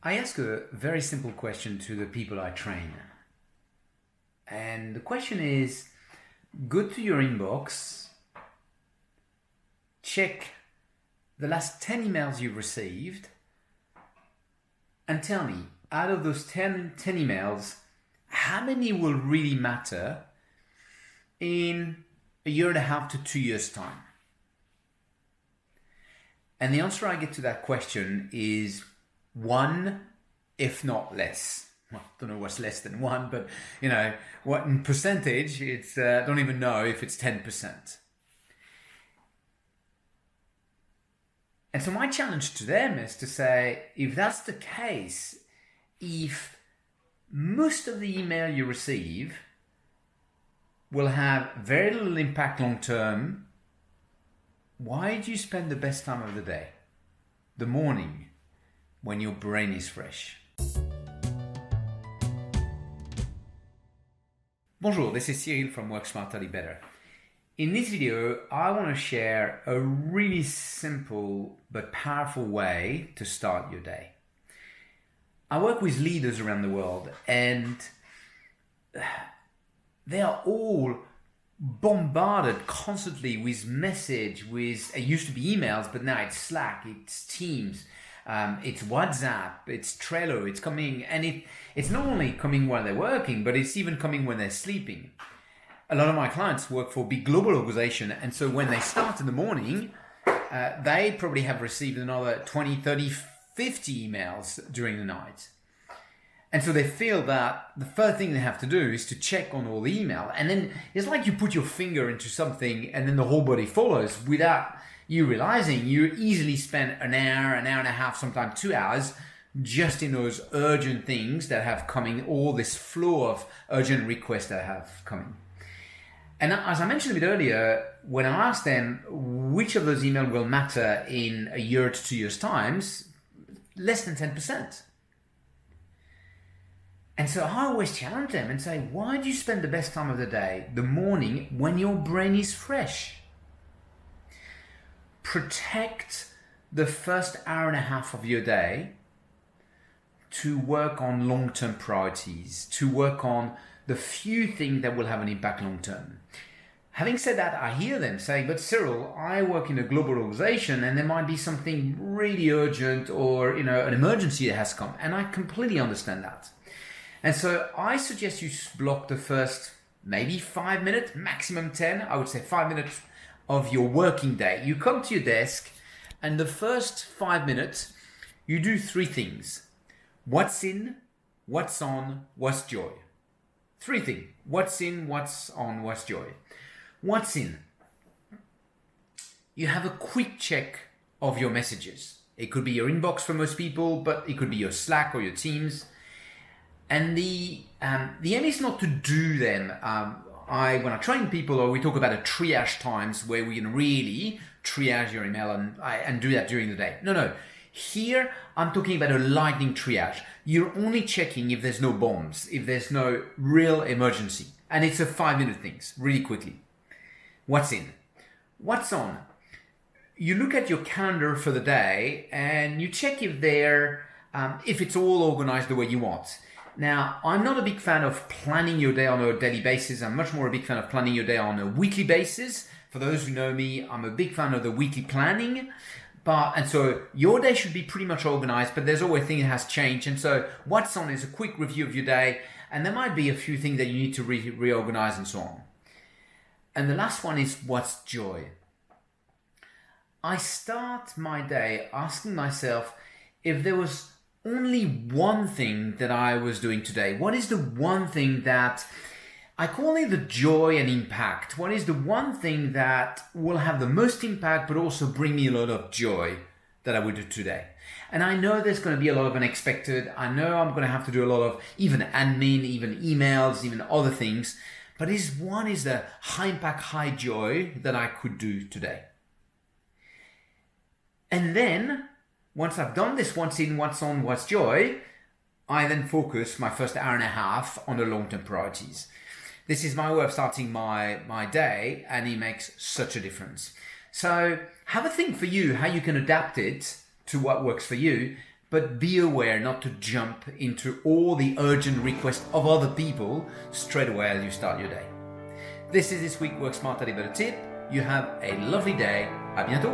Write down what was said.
I ask a very simple question to the people I train. And the question is, go to your inbox, check the last 10 emails you've received, and tell me, out of those 10 emails, how many will really matter in a year and a half to 2 years' time? And the answer I get to that question is one, if not less. Well, I don't know what's less than one, but what in percentage, it's don't even know if it's 10%. And so my challenge to them is to say, if that's the case, if most of the email you receive will have very little impact long term, why do you spend the best time of the day, the morning, when your brain is fresh? Bonjour, this is Cyril from Work Smarter, Live Better. In this video, I want to share a really simple but powerful way to start your day. I work with leaders around the world and they are all bombarded constantly with message, it used to be emails, but now it's Slack, it's Teams, it's WhatsApp, it's Trello, it's coming, and it's not only coming while they're working, but it's even coming when they're sleeping. A lot of my clients work for big global organizations, and so when they start in the morning, they probably have received another 20, 30, 50 emails during the night. And so they feel that the first thing they have to do is to check on all the email. And then it's like you put your finger into something and then the whole body follows without you realizing you easily spend an hour and a half, sometimes 2 hours just in those urgent things that have coming, all this flow of urgent requests that have coming. And as I mentioned a bit earlier, when I asked them which of those emails will matter in a year to 2 years' times, less than 10%. And so I always challenge them and say, why do you spend the best time of the day, the morning, when your brain is fresh? Protect the first hour and a half of your day to work on long-term priorities, to work on the few things that will have an impact long-term. Having said that, I hear them say, but Cyril, I work in a global organization and there might be something really urgent or an emergency that has come. And I completely understand that. And so I suggest you block the first maybe 5 minutes, maximum 10, I would say 5 minutes of your working day. You come to your desk and the first 5 minutes, you do three things. What's in, what's on, what's joy. Three things. What's in, what's on, what's joy. What's in? You have a quick check of your messages. It could be your inbox for most people, but it could be your Slack or your Teams. And the aim is not to do them. When I train people, or we talk about a triage times where we can really triage your email and do that during the day. No. Here, I'm talking about a lightning triage. You're only checking if there's no bombs, if there's no real emergency. And it's a 5-minute thing, really quickly. What's in? What's on? You look at your calendar for the day and you check if it's all organized the way you want. Now, I'm not a big fan of planning your day on a daily basis. I'm much more a big fan of planning your day on a weekly basis. For those who know me, I'm a big fan of the weekly planning. And so your day should be pretty much organized, but there's always a thing that has changed. And so what's on is a quick review of your day. And there might be a few things that you need to reorganize and so on. And the last one is what's joy. I start my day asking myself, if there was only one thing that I was doing today, what is the one thing that I call it the joy and impact? What is the one thing that will have the most impact but also bring me a lot of joy that I would do today? And I know there's going to be a lot of unexpected. I know I'm going to have to do a lot of even admin, even emails, even other things. But one is the high impact, high joy that I could do today. And then once I've done this, what's in, what's on, what's joy, I then focus my first hour and a half on the long-term priorities. This is my way of starting my day, and it makes such a difference. So have a think for you how you can adapt it to what works for you. but be aware not to jump into all the urgent requests of other people straight away as you start your day. This is this week Work Smarter, Live Better tip. You have a lovely day. À bientôt.